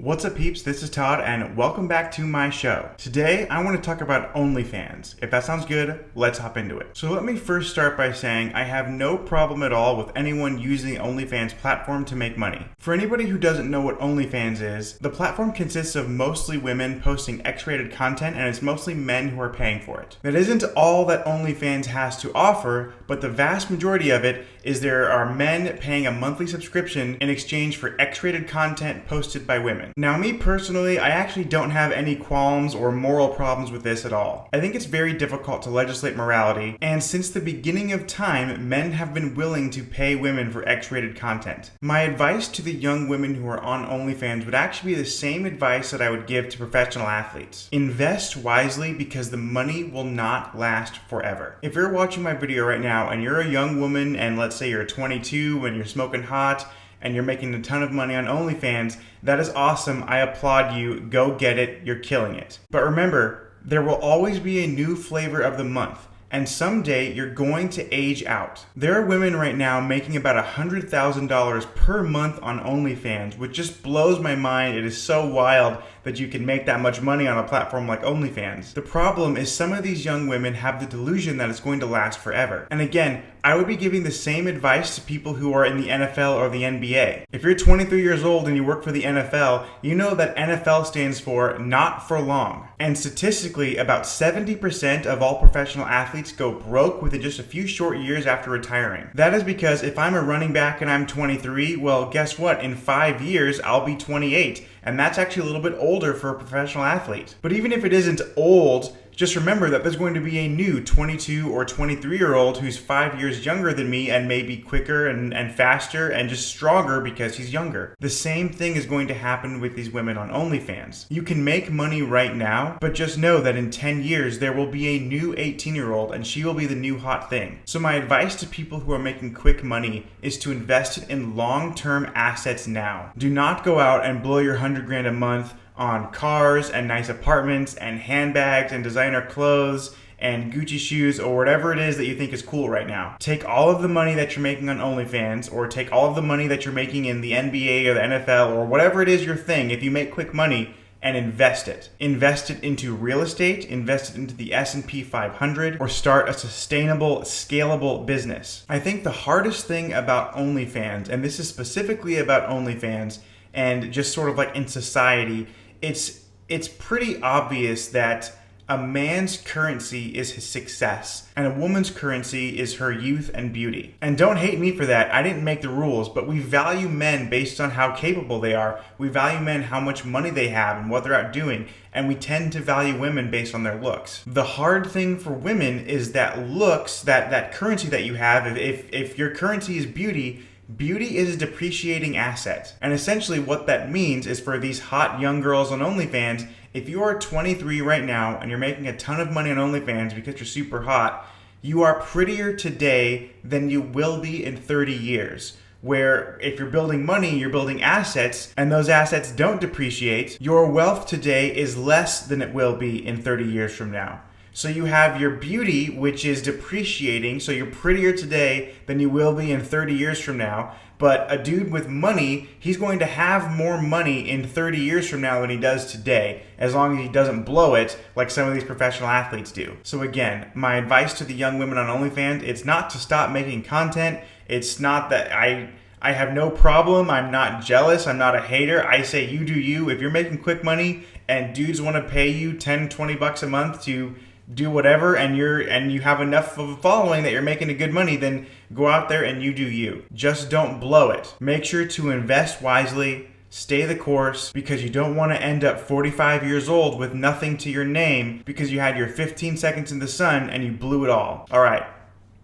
What's up peeps, this is Todd and welcome back to my show. Today I want to talk about OnlyFans. If that sounds good, let's hop into it. So let me first start by saying I have no problem at all with anyone using the OnlyFans platform to make money. For anybody who doesn't know what OnlyFans is, the platform consists of mostly women posting X-rated content and it's mostly men who are paying for it. That isn't all that OnlyFans has to offer, but the vast majority of it is there are men paying a monthly subscription in exchange for X-rated content posted by women. Now me personally, I actually don't have any qualms or moral problems with this at all. I think it's very difficult to legislate morality, and since the beginning of time, men have been willing to pay women for X-rated content. My advice to the young women who are on OnlyFans would actually be the same advice that I would give to professional athletes. Invest wisely because the money will not last forever. If you're watching my video right now and you're a young woman and let's say you're 22 and you're smoking hot, and you're making a ton of money on OnlyFans, that is awesome. I applaud you. Go get it. You're killing it. But remember, there will always be a new flavor of the month, and someday you're going to age out. There are women right now making about $100,000 per month on OnlyFans, which just blows my mind. It is so wild that you can make that much money on a platform like OnlyFans. The problem is some of these young women have the delusion that it's going to last forever. And again, I would be giving the same advice to people who are in the NFL or the NBA. If you're 23 years old and you work for the NFL, you know that NFL stands for not for long. And statistically, about 70% of all professional athletes go broke within just a few short years after retiring. That is because if I'm a running back and I'm 23, well, guess what? In 5 years, I'll be 28. And that's actually a little bit older for a professional athlete. But even if it isn't old, just remember that there's going to be a new 22 or 23-year-old who's 5 years younger than me and may be quicker and faster and just stronger because he's younger. The same thing is going to happen with these women on OnlyFans. You can make money right now, but just know that in 10 years there will be a new 18-year-old and she will be the new hot thing. So my advice to people who are making quick money is to invest it in long-term assets now. Do not go out and blow your $100,000 a month on cars and nice apartments and handbags and designer clothes and Gucci shoes or whatever it is that you think is cool right now. Take all of the money that you're making on OnlyFans or take all of the money that you're making in the NBA or the NFL or whatever it is your thing, if you make quick money, and invest it. Invest it into real estate, invest it into the S&P 500, or start a sustainable, scalable business. I think the hardest thing about OnlyFans, and this is specifically about OnlyFans and just sort of like in society, it's pretty obvious that a man's currency is his success and a woman's currency is her youth and beauty. And don't hate me for that. I didn't make the rules, but we value men based on how capable they are. We value men how much money they have and what they're out doing. And we tend to value women based on their looks. The hard thing for women is that looks, that currency that you have, if your currency is beauty, beauty is a depreciating asset. And essentially what that means is for these hot young girls on OnlyFans, if you are 23 right now and you're making a ton of money on OnlyFans because you're super hot, you are prettier today than you will be in 30 years. Where if you're building money, you're building assets, and those assets don't depreciate, your wealth today is less than it will be in 30 years from now. So you have your beauty, which is depreciating, so you're prettier today than you will be in 30 years from now. But a dude with money, he's going to have more money in 30 years from now than he does today, as long as he doesn't blow it like some of these professional athletes do. So again, my advice to the young women on OnlyFans, it's not to stop making content. It's not that I have no problem. I'm not jealous. I'm not a hater. I say you do you. If you're making quick money and dudes want to pay you 10, 20 bucks a month to do whatever and you have enough of a following that you're making a good money, then go out there and you do you. Just don't blow it. Make sure to invest wisely, stay the course, because you don't want to end up 45 years old with nothing to your name because you had your 15 seconds in the sun and you blew it all. All right,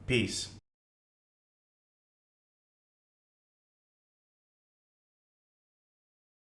peace.